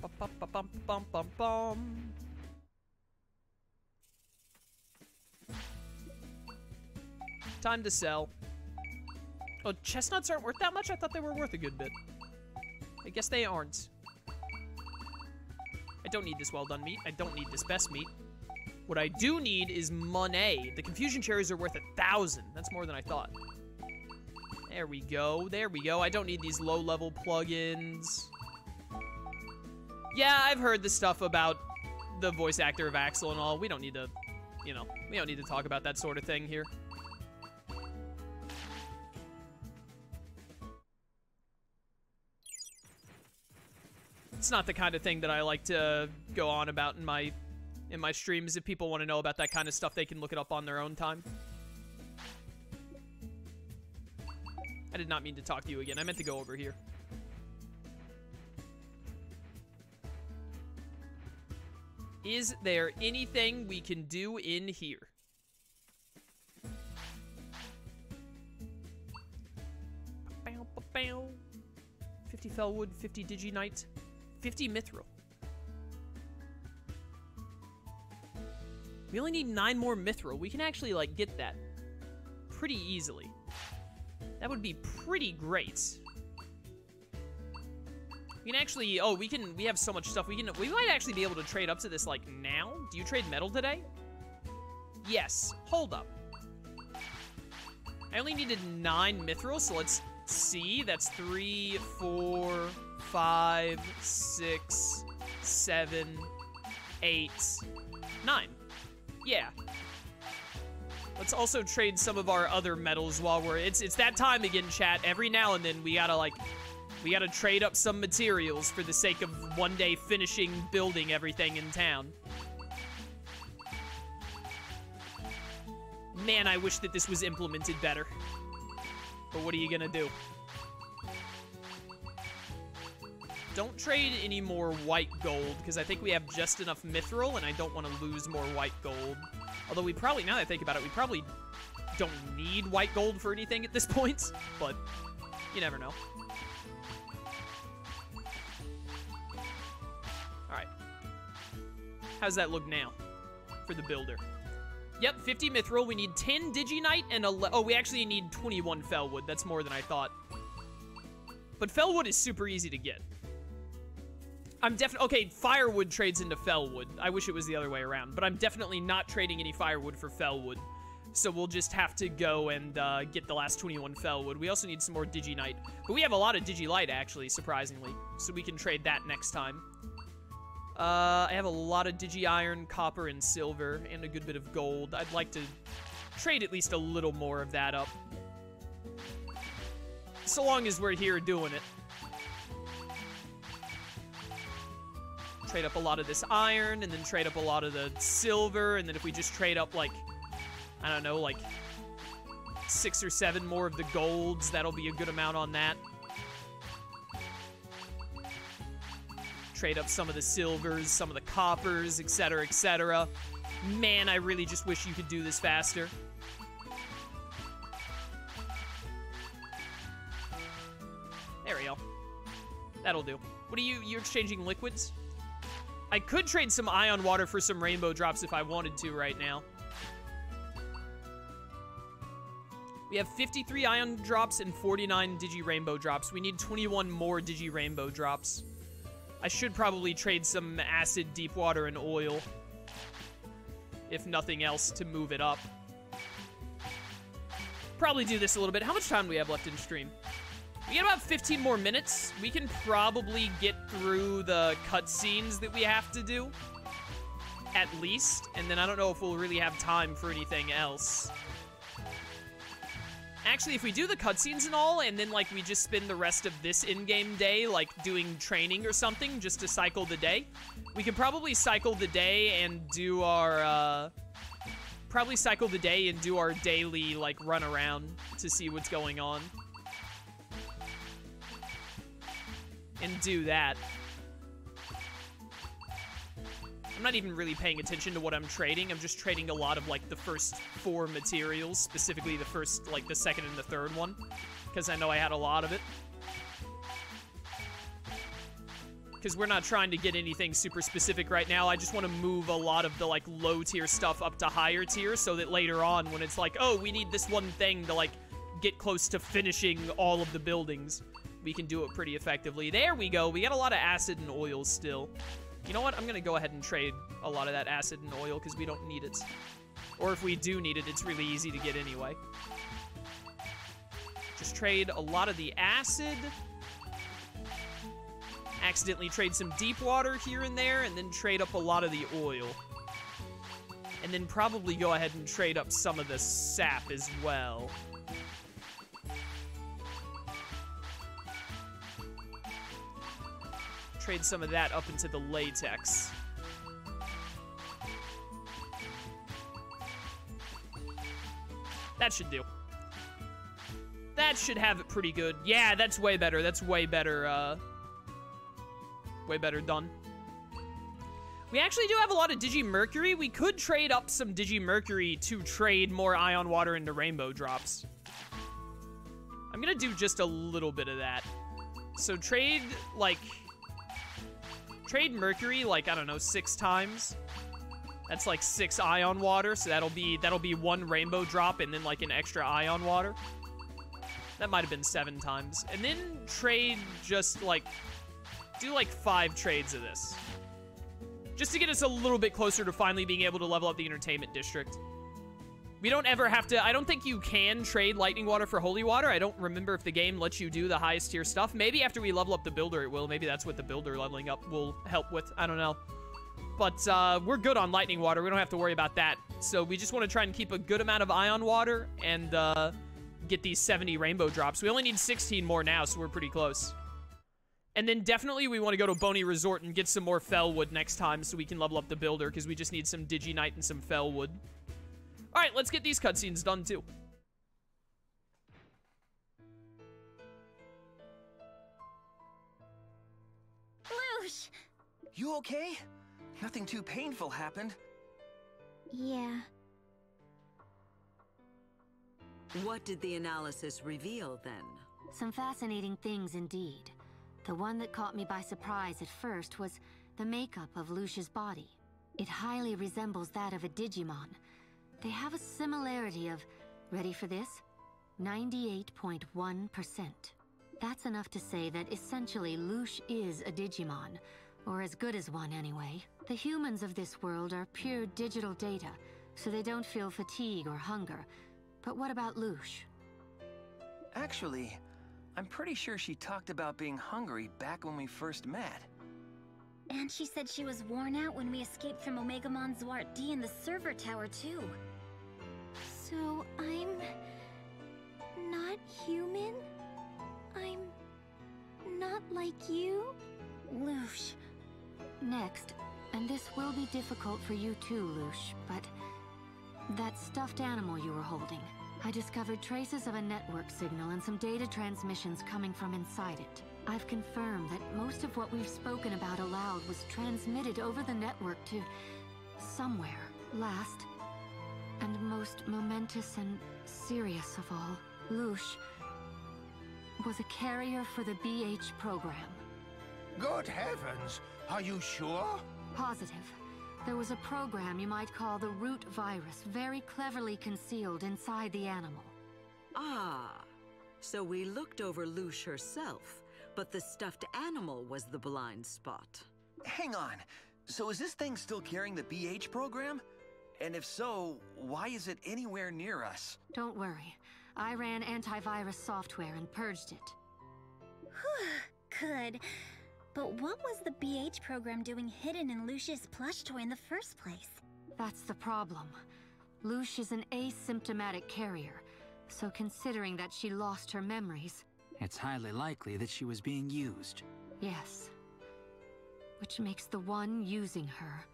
Ba-ba-ba-bum-bum-bum-bum. Time to sell. Oh, chestnuts aren't worth that much? I thought they were worth a good bit. I guess they aren't. I don't need this well-done meat. I don't need this best meat. What I do need is money. The confusion cherries are worth 1,000. That's more than I thought. There we go. There we go. I don't need these low-level plugins. Yeah, I've heard the stuff about the voice actor of Axel and all. We don't need to, you know, we don't need to talk about that sort of thing here. It's not the kind of thing that I like to go on about in my streams. If people want to know about that kind of stuff, they can look it up on their own time. I did not mean to talk to you again. I meant to go over here. Is there anything we can do in here? Bow, bow, bow. 50 Fellwood, 50 Diginite, 50 Mithril. We only need 9 more Mithril. We can actually, like, get that pretty easily. That would be pretty great. We can actually, oh, we have so much stuff. We might actually be able to trade up to this, like, now. Do you trade metal today? Yes. Hold up. I only needed 9 Mithril, so let's see. That's 3, 4, 5, 6, 7, 8, 9. Yeah. Let's also trade some of our other metals while we're... It's that time again, chat. Every now and then, we gotta, like... We gotta trade up some materials for the sake of one day finishing building everything in town. Man, I wish that this was implemented better. But what are you gonna do? Don't trade any more white gold, because I think we have just enough mithril, and I don't want to lose more white gold. Although we probably, now that I think about it, we probably don't need white gold for anything at this point, but you never know. Alright. How's that look now for the builder? Yep, 50 mithril. We need 10 diginite and oh, we actually need 21 fellwood. That's more than I thought. But fellwood is super easy to get. I'm definitely... Okay, firewood trades into fellwood. I wish it was the other way around. But I'm definitely not trading any firewood for fellwood. So we'll just have to go and get the last 21 fellwood. We also need some more diginite. But we have a lot of digilight, actually, surprisingly. So we can trade that next time. I have a lot of digi-iron, copper, and silver, and a good bit of gold. I'd like to trade at least a little more of that up. So long as we're here doing it. Trade up a lot of this iron, and then trade up a lot of the silver, and then if we just trade up, like, I don't know, like 6 or 7 more of the golds, that'll be a good amount on that. Trade up some of the silvers, some of the coppers, etc., etc. Man, I really just wish you could do this faster. There we go. That'll do. What are you're exchanging liquids? I could trade some ion water for some rainbow drops if I wanted to right now. We have 53 ion drops and 49 digi rainbow drops. We need 21 more digi rainbow drops. I should probably trade some acid, deep water, and oil. If nothing else, to move it up. Probably do this a little bit. How much time do we have left in stream? We got about 15 more minutes. We can probably get through the cutscenes that we have to do. At least. And then I don't know if we'll really have time for anything else. Actually, if we do the cutscenes and all, and then, like, we just spend the rest of this in-game day, like, doing training or something, just to cycle the day, we could probably cycle the day and do our, daily, like, run around to see what's going on. And do that. I'm not even really paying attention to what I'm trading. I'm just trading a lot of, like, the first 4 materials, specifically the first, like, the second and the third one, because I know I had a lot of it. because we're not trying to get anything super specific right now. I just want to move a lot of the, like, low-tier stuff up to higher tier so that later on, when it's like, oh, we need this one thing to, like, get close to finishing all of the buildings, we can do it pretty effectively. There we go. We got a lot of acid and oil still. You know what? I'm going to go ahead and trade a lot of that acid and oil because we don't need it. Or if we do need it, it's really easy to get anyway. Just trade a lot of the acid. Accidentally trade some deep water here and there, and then trade up a lot of the oil. And then probably go ahead and trade up some of the sap as well. Trade some of that up into the latex. That should do. That should have it pretty good. Yeah, that's way better. That's way better, way better done. We actually do have a lot of Digimercury. We could trade up some Digimercury to trade more Ion Water into Rainbow Drops. I'm gonna do just a little bit of that. So trade, like... Trade Mercury, like, I don't know, 6 times. That's like 6 Ion Water, so that'll be 1 Rainbow Drop and then, like, an extra Ion Water. That might have been 7 times. And then trade just, like... Do, like, 5 trades of this. Just to get us a little bit closer to finally being able to level up the Entertainment District. We don't ever have to... I don't think you can trade Lightning Water for Holy Water. I don't remember if the game lets you do the highest tier stuff. Maybe after we level up the Builder it will. Maybe that's what the Builder leveling up will help with. I don't know. But we're good on Lightning Water. We don't have to worry about that. So we just want to try and keep a good amount of Ion Water and get these 70 Rainbow Drops. We only need 16 more now, so we're pretty close. And then definitely we want to go to Boney Resort and get some more Fellwood next time so we can level up the Builder, because we just need some Diginite and some Fellwood. Alright, let's get these cutscenes done too. Luche! You okay? Nothing too painful happened. Yeah. What did the analysis reveal, then? Some fascinating things indeed. The one that caught me by surprise at first was the makeup of Luche's body. It highly resembles that of a Digimon. They have a similarity of, ready for this? 98.1%. That's enough to say that essentially Luche is a Digimon, or as good as one anyway. The humans of this world are pure digital data, so they don't feel fatigue or hunger. But what about Luche? Actually, I'm pretty sure she talked about being hungry back when we first met. And she said she was worn out when we escaped from Omegamon Zwart D in the server tower, too. So, I'm... not human? I'm... not like you? Luche. Next, and this will be difficult for you too, Luche, but... that stuffed animal you were holding. I discovered traces of a network signal and some data transmissions coming from inside it. I've confirmed that most of what we've spoken about aloud was transmitted over the network to... somewhere. Last, and most momentous and serious of all, Luche was a carrier for the BH program. Good heavens! Are you sure? Positive. There was a program you might call the root virus, very cleverly concealed inside the animal. Ah, so we looked over Luche herself, but the stuffed animal was the blind spot. Hang on. So is this thing still carrying the BH program? And if so, why is it anywhere near us? Don't worry. I ran antivirus software and purged it. Good. But what was the BH program doing hidden in Luche's plush toy in the first place? That's the problem. Luche is an asymptomatic carrier, so considering that she lost her memories... It's highly likely that she was being used. Yes. Which makes the one using her...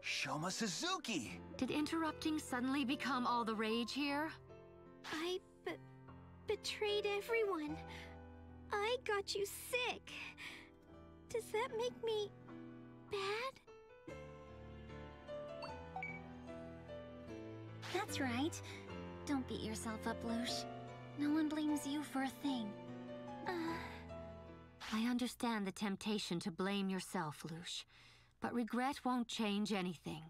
Shoma Suzuki! Did interrupting suddenly become all the rage here? I betrayed everyone. I got you sick. Does that make me bad? That's right. Don't beat yourself up, Luche. No one blames you for a thing. I understand the temptation to blame yourself, Luche, but regret won't change anything.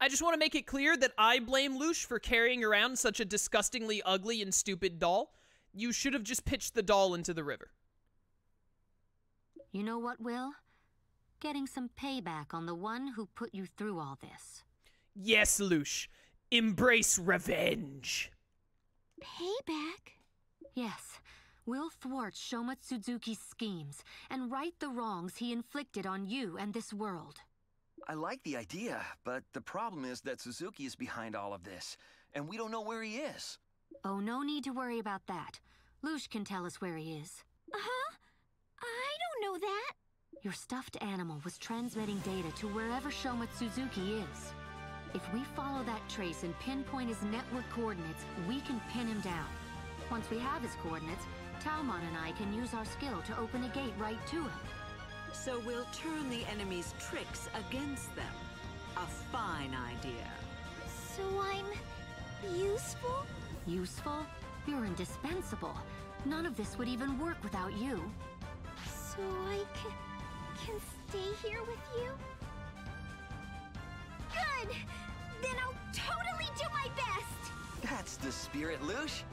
I just want to make it clear that I blame Luche for carrying around such a disgustingly ugly and stupid doll. You should have just pitched the doll into the river. You know what, Will? Getting some payback on the one who put you through all this. Yes, Luche. Embrace revenge. Payback? Yes. We'll thwart Shoma Suzuki's schemes and right the wrongs he inflicted on you and this world. I like the idea, but the problem is that Suzuki is behind all of this, and we don't know where he is. Oh, no need to worry about that. Luche can tell us where he is. Huh? I don't know that. Your stuffed animal was transmitting data to wherever Shoma Suzuki is. If we follow that trace and pinpoint his network coordinates, we can pin him down. Once we have his coordinates, Talmon and I can use our skill to open a gate right to him. So we'll turn the enemy's tricks against them. A fine idea. So I'm useful? Useful? You're indispensable. None of this would even work without you. So I can stay here with you? Good! Then I'll totally do my best! That's the spirit, Luche.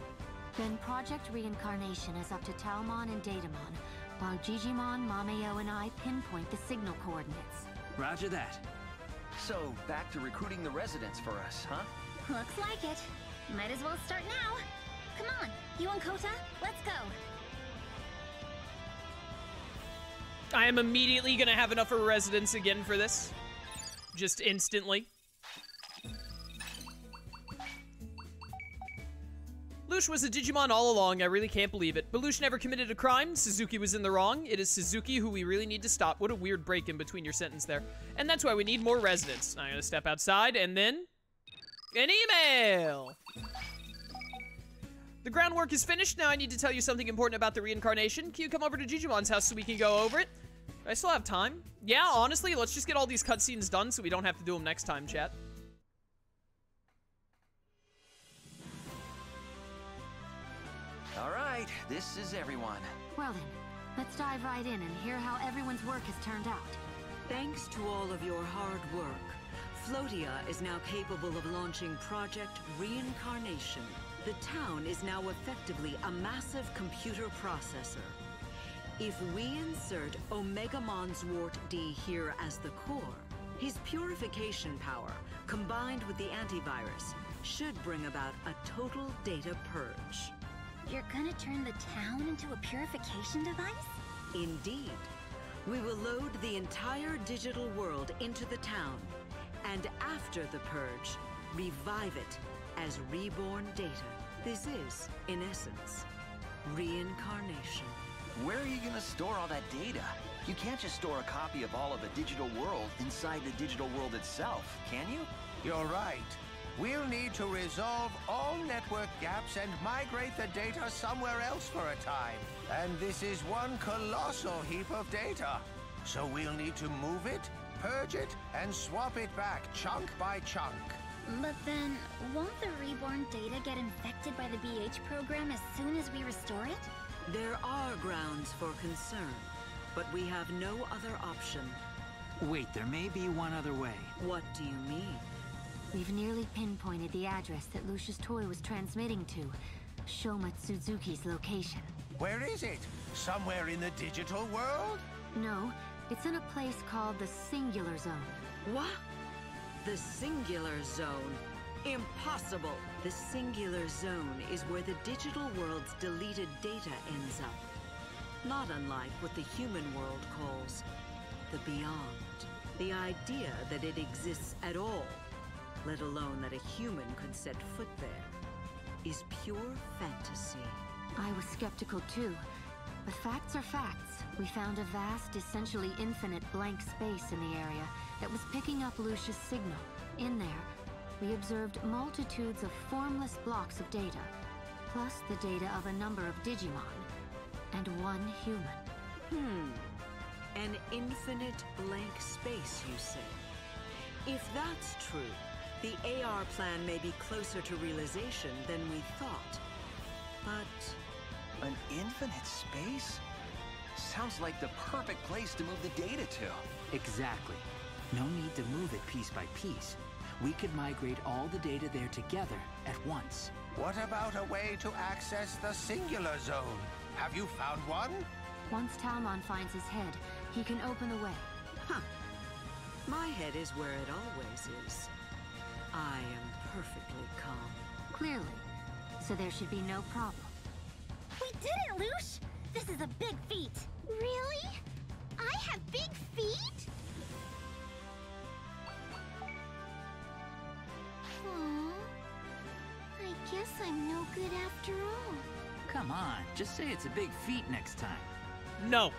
Then Project Reincarnation is up to Talmon and Datamon, while Digimon, Mameo, and I pinpoint the signal coordinates. Roger that. So, back to recruiting the residents for us, huh? Looks like it. Might as well start now. Come on, you and Kota, let's go. I am immediately gonna have enough of residents again for this. Just instantly. Luche was a Digimon all along, I really can't believe it. But Luche never committed a crime, Suzuki was in the wrong. It is Suzuki who we really need to stop. What a weird break in between your sentence there. And that's why we need more residents. I'm gonna step outside and then... an email! The groundwork is finished, now I need to tell you something important about the reincarnation. Can you come over to Digimon's house so we can go over it? I still have time. Yeah, honestly, let's just get all these cutscenes done so we don't have to do them next time, chat. All right, this is everyone. Well then, let's dive right in and hear how everyone's work has turned out. Thanks to all of your hard work, Floatia is now capable of launching Project Reincarnation. The town is now effectively a massive computer processor. If we insert Omegamon Zwart D here as the core, his purification power, combined with the antivirus, should bring about a total data purge. You're gonna turn the town into a purification device? Indeed. We will load the entire digital world into the town, and after the purge, revive it as reborn data. This is, in essence, reincarnation. Where are you gonna store all that data? You can't just store a copy of all of the digital world inside the digital world itself, can you? You're right. We'll need to resolve all network gaps and migrate the data somewhere else for a time. And this is one colossal heap of data. So we'll need to move it, purge it, and swap it back chunk by chunk. But then, won't the reborn data get infected by the BH program as soon as we restore it? There are grounds for concern, but we have no other option. Wait, there may be one other way. What do you mean? We've nearly pinpointed the address that Luche's toy was transmitting to, Shoma Suzuki's location. Where is it? Somewhere in the digital world? No, it's in a place called the Singular Zone. What? The Singular Zone? Impossible! The Singular Zone is where the digital world's deleted data ends up. Not unlike what the human world calls the beyond. The idea that it exists at all, let alone that a human could set foot there, is pure fantasy. I was skeptical too, but facts are facts. We found a vast, essentially infinite blank space in the area that was picking up Luche's signal. In there, we observed multitudes of formless blocks of data, plus the data of a number of Digimon, and one human. An infinite blank space, you say? If that's true, the AR plan may be closer to realization than we thought. But An infinite space? Sounds like the perfect place to move the data to. Exactly. No need to move it piece by piece. We could migrate all the data there together at once. What about a way to access the singular zone? Have you found one? Once Talmon finds his head, he can open the way. Huh. My head is where it always is. I am perfectly calm. Clearly. So there should be no problem. We did it, Luche! This is a big feat. Really? I have big feet? Aww. I guess I'm no good after all. Come on, just say it's a big feat next time. No.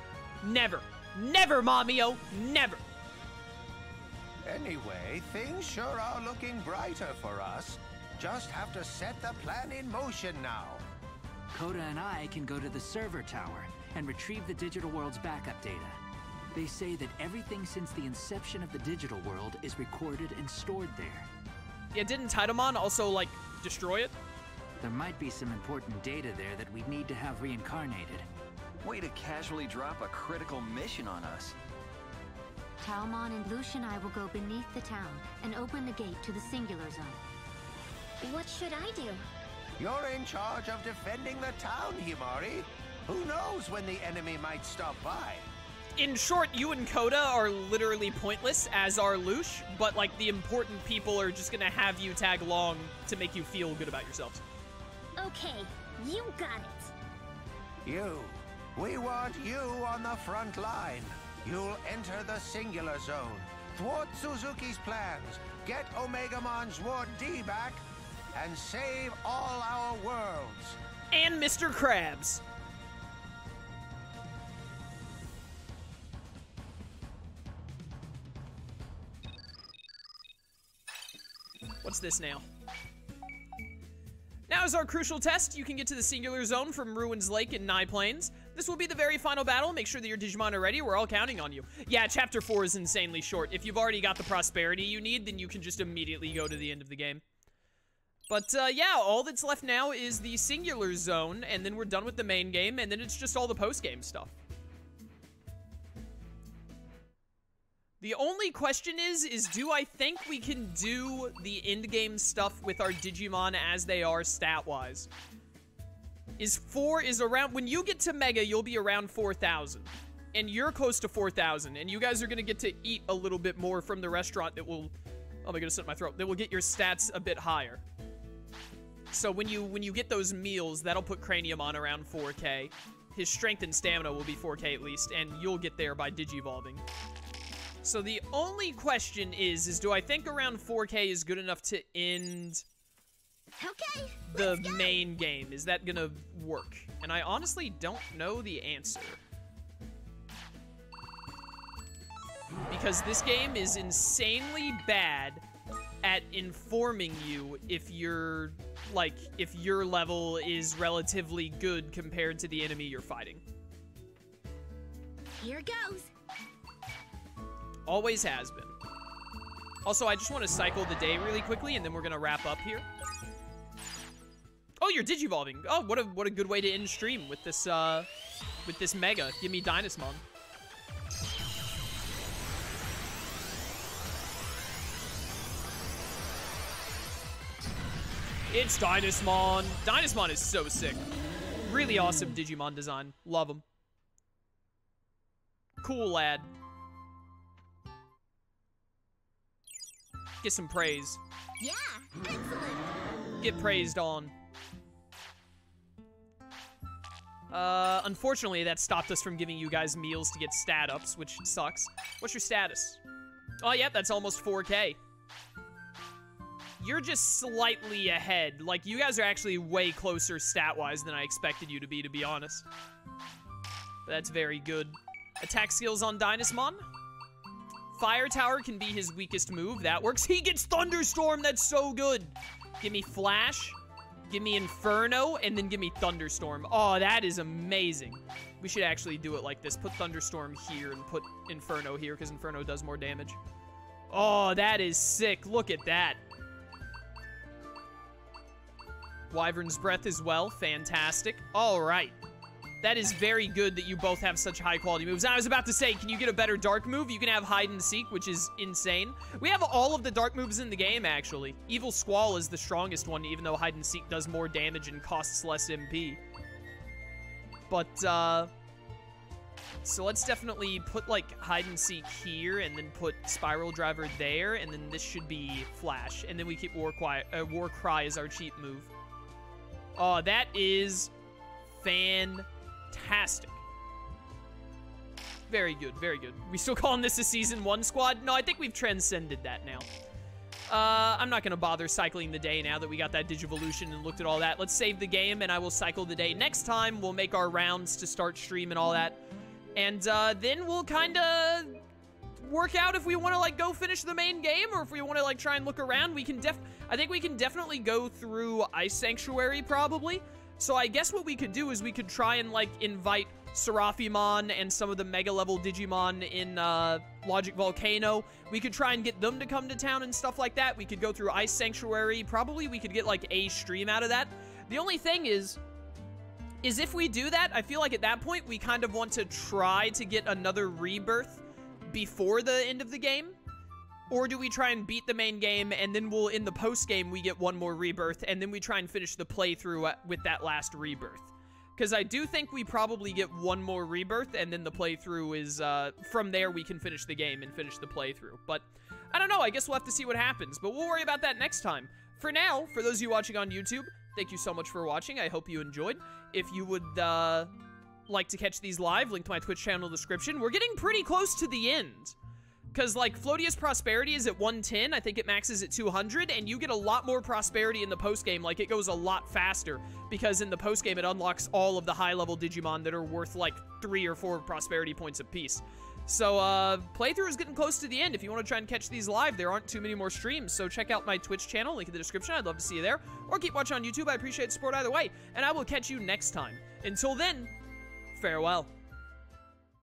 Never. Never, Mamio. Never. Anyway, things sure are looking brighter for us. Just have to set the plan in motion now. Coda and I can go to the server tower and retrieve the digital world's backup data. They say that everything since the inception of the digital world is recorded and stored there. Yeah, didn't Titamon also, like, destroy it? There might be some important data there that we need to have reincarnated. Way to casually drop a critical mission on us. Talmon and Luche and I will go beneath the town and open the gate to the singular zone. What should I do? You're in charge of defending the town, Himari. Who knows when the enemy might stop by? In short, you and Coda are literally pointless, as are Luche, but, like, the important people are just gonna have you tag along to make you feel good about yourselves. Okay, you got it. You. We want you on the front line. You'll enter the singular zone, thwart Suzuki's plans, get Omegamon's Ward D back, and save all our worlds. And Mr. Krabs. What's this now? Now is our crucial test. You can get to the singular zone from Ruins Lake in Nye Plains. This will be the very final battle. Make sure that your Digimon are ready. We're all counting on you. Yeah, Chapter 4 is insanely short. If you've already got the prosperity you need, then you can just immediately go to the end of the game. But, yeah, all that's left now is the singular zone, and then we're done with the main game, and then it's just all the post-game stuff. The only question is do I think we can do the end-game stuff with our Digimon as they are stat-wise? Is around, when you get to Mega, you'll be around 4,000. And you're close to 4,000, and you guys are gonna get to eat a little bit more from the restaurant that will, oh my goodness, hit my throat, that will get your stats a bit higher. So when you get those meals, that'll put Craniumon around 4K. His strength and stamina will be 4K at least, and you'll get there by Digivolving. So the only question is do I think around 4K is good enough to end the main game? Is that gonna work? And I honestly don't know the answer. Because this game is insanely bad at informing you if you're, like, if your level is relatively good compared to the enemy you're fighting. Here goes. Always has been. Also, I just want to cycle the day really quickly, and then we're gonna wrap up here. Oh, you're Digivolving. Oh, what a good way to end stream with this Mega. Give me Dynasmon. It's Dynasmon. Dynasmon is so sick. Really awesome Digimon design. Love him. Cool lad. Get some praise. Yeah, excellent. Get praised on. Unfortunately, that stopped us from giving you guys meals to get stat ups, which sucks. What's your status? Oh, yeah, that's almost 4K. You're just slightly ahead. Like, you guys are actually way closer stat-wise than I expected you to be honest. But that's very good. Attack skills on Dynasmon. Fire Tower can be his weakest move. That works. He gets Thunderstorm. That's so good. Give me Flash. Give me Inferno. And then give me Thunderstorm. Oh, that is amazing. We should actually do it like this. Put Thunderstorm here and put Inferno here because Inferno does more damage. Oh, that is sick. Look at that. Wyvern's Breath as well. Fantastic. All right. That is very good that you both have such high-quality moves. And I was about to say, can you get a better dark move? You can have hide and seek, which is insane. We have all of the dark moves in the game, actually. Evil Squall is the strongest one, even though hide and seek does more damage and costs less MP. But, so let's definitely put, like, hide and seek here, and then put Spiral Driver there, and then this should be Flash. And then we keep War Cry as our cheap move. Oh, that is fantastic. Very good, very good. We still calling this a Season 1 squad? No, I think we've transcended that now. I'm not going to bother cycling the day now that we got that Digivolution and looked at all that. Let's save the game, and I will cycle the day next time. We'll make our rounds to start stream and all that. And then we'll kind of work out if we want to, like, go finish the main game, or if we want to, like, try and look around. We can I think we can definitely go through Ice Sanctuary, probably. So I guess what we could do is we could try and, like, invite Seraphimon and some of the mega-level Digimon in Logic Volcano. We could try and get them to come to town and stuff like that. We could go through Ice Sanctuary. Probably we could get, like, a stream out of that. The only thing is if we do that, I feel like at that point, we kind of want to try to get another rebirth before the end of the game. Or do we try and beat the main game, and then we'll, in the post-game, we get one more rebirth, and then we try and finish the playthrough with that last rebirth? Because I do think we probably get one more rebirth, and then the playthrough is, from there we can finish the game and finish the playthrough. But, I don't know, I guess we'll have to see what happens, but we'll worry about that next time. For now, for those of you watching on YouTube, thank you so much for watching. I hope you enjoyed. If you would, like to catch these live, link to my Twitch channel in the description. We're getting pretty close to the end. Because, like, Floatius Prosperity is at 110, I think it maxes at 200, and you get a lot more prosperity in the post-game. Like, it goes a lot faster, because in the post-game it unlocks all of the high-level Digimon that are worth, like, 3 or 4 prosperity points apiece. So, playthrough is getting close to the end. If you want to try and catch these live, there aren't too many more streams, so check out my Twitch channel, link in the description. I'd love to see you there. Or keep watching on YouTube. I appreciate the support either way, and I will catch you next time. Until then, farewell.